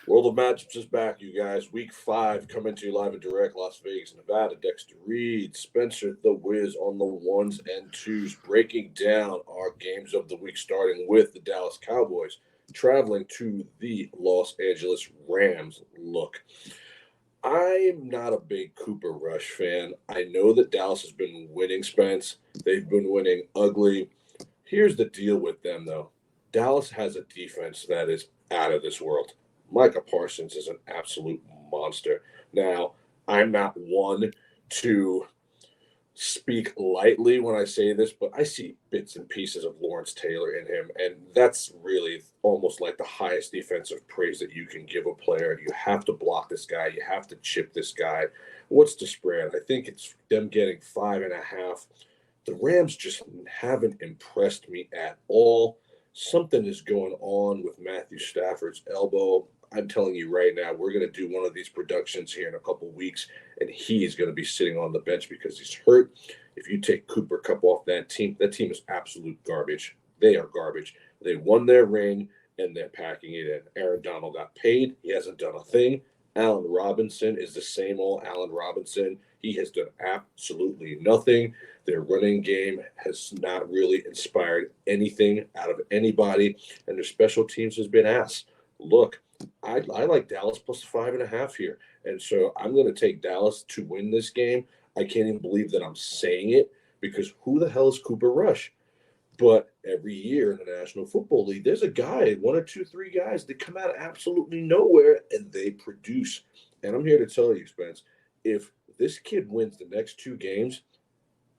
World of Matchups is back, you guys. Week 5 coming to you live and direct, Las Vegas, Nevada. Dexter Reed, Spencer the Wiz on the ones and twos, breaking down our games of the week, starting with the Dallas Cowboys traveling to the Los Angeles Rams. Look, I'm not a big Cooper Rush fan. I know that Dallas has been winning, Spence. They've been winning ugly. Here's the deal with them, though. Dallas has a defense that is out of this world. Micah Parsons is an absolute monster. Now, I'm not one to speak lightly when I say this, but I see bits and pieces of Lawrence Taylor in him, and that's really almost like the highest defensive praise that you can give a player. You have to block this guy. You have to chip this guy. What's the spread? I think it's them getting 5.5. The Rams just haven't impressed me at all. Something is going on with Matthew Stafford's elbow. I'm telling you right now, we're going to do one of these productions here in a couple weeks, and he is going to be sitting on the bench because he's hurt. If you take Cooper Kupp off that team is absolute garbage. They are garbage. They won their ring, and they're packing it in. Aaron Donald got paid. He hasn't done a thing. Allen Robinson is the same old Allen Robinson. He has done absolutely nothing. Their running game has not really inspired anything out of anybody, and their special teams has been ass. Look, I like Dallas plus 5.5 here. And so I'm going to take Dallas to win this game. I can't even believe that I'm saying it because who the hell is Cooper Rush? But every year in the National Football League, there's a guy, one or two, three guys that come out of absolutely nowhere and they produce. And I'm here to tell you, Spence, if this kid wins the next 2 games,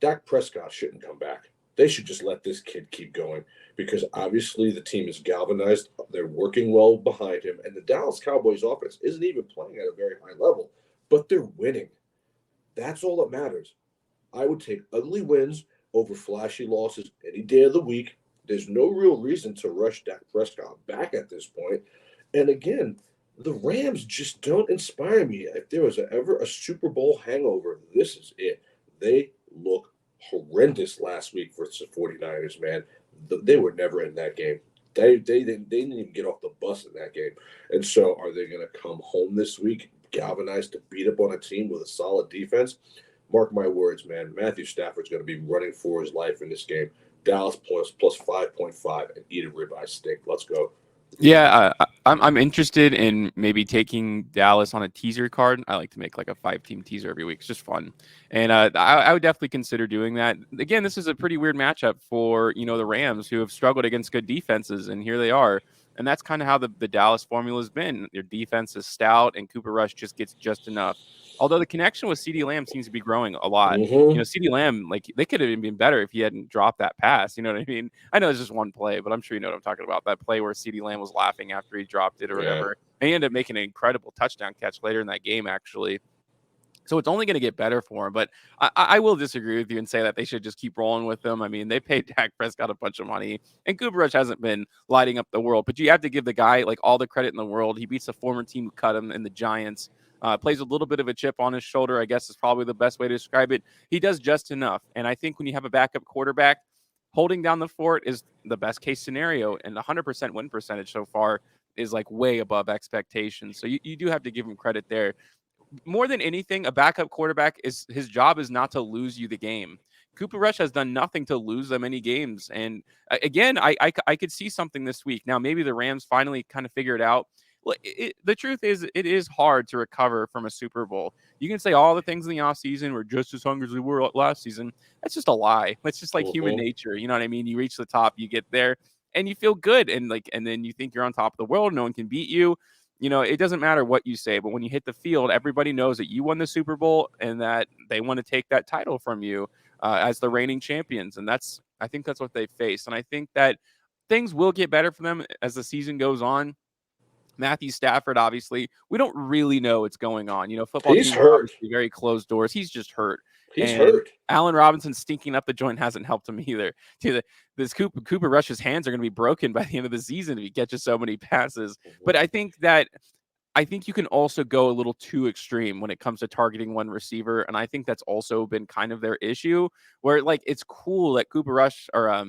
Dak Prescott shouldn't come back. They should just let this kid keep going because obviously the team is galvanized. They're working well behind him. And the Dallas Cowboys offense isn't even playing at a very high level, but they're winning. That's all that matters. I would take ugly wins over flashy losses any day of the week. There's no real reason to rush Dak Prescott back at this point. And again, the Rams just don't inspire me. If there was ever a Super Bowl hangover, this is it. They look horrendous last week versus the 49ers, man. They were never in that game. They didn't even get off the bus in that game. And so are they going to come home this week, galvanized to beat up on a team with a solid defense? Mark my words, man. Matthew Stafford's going to be running for his life in this game. Dallas plus 5.5 and eat a ribeye steak. Let's go. Yeah, I'm interested in maybe taking Dallas on a teaser card. I like to make like a 5-team teaser every week. It's just fun, and I would definitely consider doing that. Again, this is a pretty weird matchup for the Rams, who have struggled against good defenses, and here they are. And that's kind of how the Dallas formula has been. Their defense is stout, and Cooper Rush just gets just enough. Although the connection with CeeDee Lamb seems to be growing a lot. Mm-hmm. CeeDee Lamb, like they could have been better if he hadn't dropped that pass. You know what I mean? I know it's just one play, but I'm sure you know what I'm talking about. That play where CeeDee Lamb was laughing after he dropped it or whatever. And he ended up making an incredible touchdown catch later in that game, actually. So it's only going to get better for him. But I will disagree with you and say that they should just keep rolling with them. I mean, they paid Dak Prescott a bunch of money, and Cooper Rush hasn't been lighting up the world. But you have to give the guy like all the credit in the world. He beats a former team who cut him in the Giants. Plays a little bit of a chip on his shoulder, I guess is probably the best way to describe it. He does just enough. And I think when you have a backup quarterback, holding down the fort is the best case scenario. And the 100% win percentage so far is like way above expectations. So you do have to give him credit there. More than anything, a backup quarterback is his job is not to lose you the game. Cooper Rush has done nothing to lose them any games. And again, I could see something this week. Now, maybe the Rams finally kind of figure it out. Well, the truth is, it is hard to recover from a Super Bowl. You can say all the things in the offseason were just as hungry as we were last season. That's just a lie. That's just like human nature. You know what I mean? You reach the top, you get there, and you feel good. And then you think you're on top of the world. No one can beat you. It doesn't matter what you say, but when you hit the field, everybody knows that you won the Super Bowl and that they want to take that title from you as the reigning champions. And I think that's what they face. And I think that things will get better for them as the season goes on. Matthew Stafford, obviously, we don't really know what's going on. Football He's teams are hurt. obviously very closed doors. He's just hurt. He's And hurt. Allen Robinson stinking up the joint hasn't helped him either. This Cooper Rush's hands are going to be broken by the end of the season if he catches so many passes. But I think that I think you can also go a little too extreme when it comes to targeting one receiver, and I think that's also been kind of their issue, where, like, it's cool that Cooper Rush or,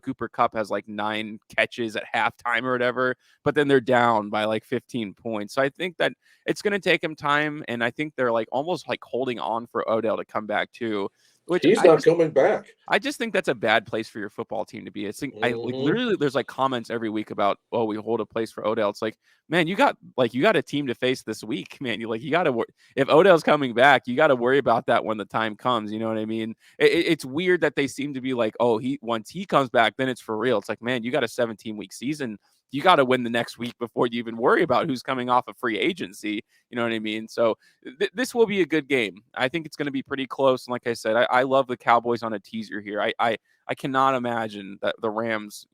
Cooper Kupp has, like, 9 catches at halftime or whatever, but then they're down by, like, 15 points. So I think that it's gonna take him time, and I think they're, like, almost, like, holding on for Odell to come back too, which He's not coming back. I just think that's a bad place for your football team to be. It's like I like Hmm. literally there's like comments every week about, oh, we hold a place for Odell. It's like, man, you got a team to face this week, man. You got to if Odell's coming back, you got to worry about that when the time comes. You know what I mean? It's weird that they seem to be like, oh, he once he comes back, then it's for real. It's like, man, you got a 17-week season. You got to win the next week before you even worry about who's coming off of free agency. You know what I mean? So this will be a good game. I think it's going to be pretty close. And like I said, I love the Cowboys on a teaser here. I cannot imagine that the Rams,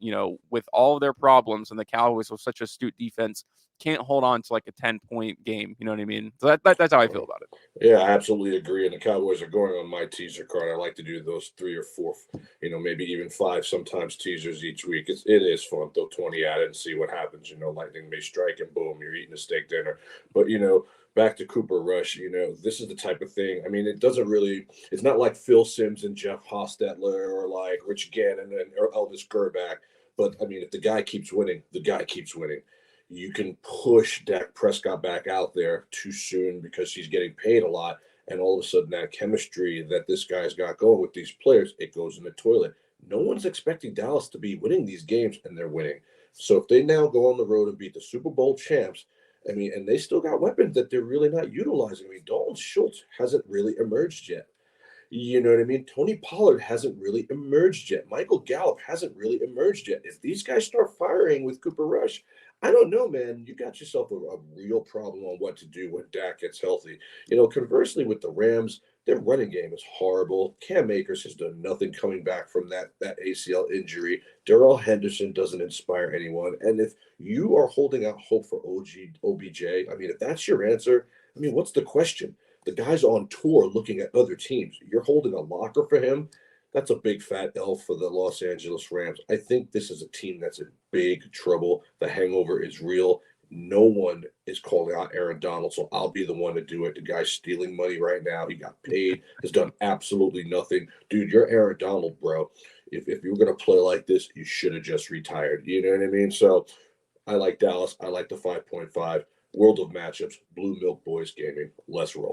with all of their problems and the Cowboys with such astute defense, can't hold on to like a 10-point game. You know what I mean? So that's how I feel about it. Yeah, I absolutely agree. And the Cowboys are going on my teaser card. I like to do those 3 or 4, maybe even 5 sometimes teasers each week. It is fun. Throw 20 at it and see what happens. Lightning may strike and boom, you're eating a steak dinner. But back to Cooper Rush. This is the type of thing. I mean, it's not like Phil Simms and Jeff Hostetler or like Rich Gannon or Elvis Gerback. But I mean, if the guy keeps winning, the guy keeps winning. You can push Dak Prescott back out there too soon because he's getting paid a lot. And all of a sudden, that chemistry that this guy's got going with these players, it goes in the toilet. No one's expecting Dallas to be winning these games, and they're winning. So if they now go on the road and beat the Super Bowl champs, I mean, and they still got weapons that they're really not utilizing. I mean, Dalton Schultz hasn't really emerged yet. You know what I mean? Tony Pollard hasn't really emerged yet. Michael Gallup hasn't really emerged yet. If these guys start firing with Cooper Rush, I don't know, man. You got yourself a real problem on what to do when Dak gets healthy. Conversely, with the Rams, their running game is horrible. Cam Akers has done nothing coming back from that ACL injury. Darrell Henderson doesn't inspire anyone. And if you are holding out hope for OBJ, I mean, if that's your answer, I mean, what's the question? The guy's on tour looking at other teams. You're holding a locker for him. That's a big fat L for the Los Angeles Rams. I think this is a team that's in big trouble. The hangover is real. No one is calling out Aaron Donald, so I'll be the one to do it. The guy's stealing money right now. He got paid, has done absolutely nothing. Dude, you're Aaron Donald, bro. If you were going to play like this, you should have just retired. You know what I mean? So I like Dallas. I like the 5.5. World of matchups. Blue Milk Boys Gaming. Let's roll.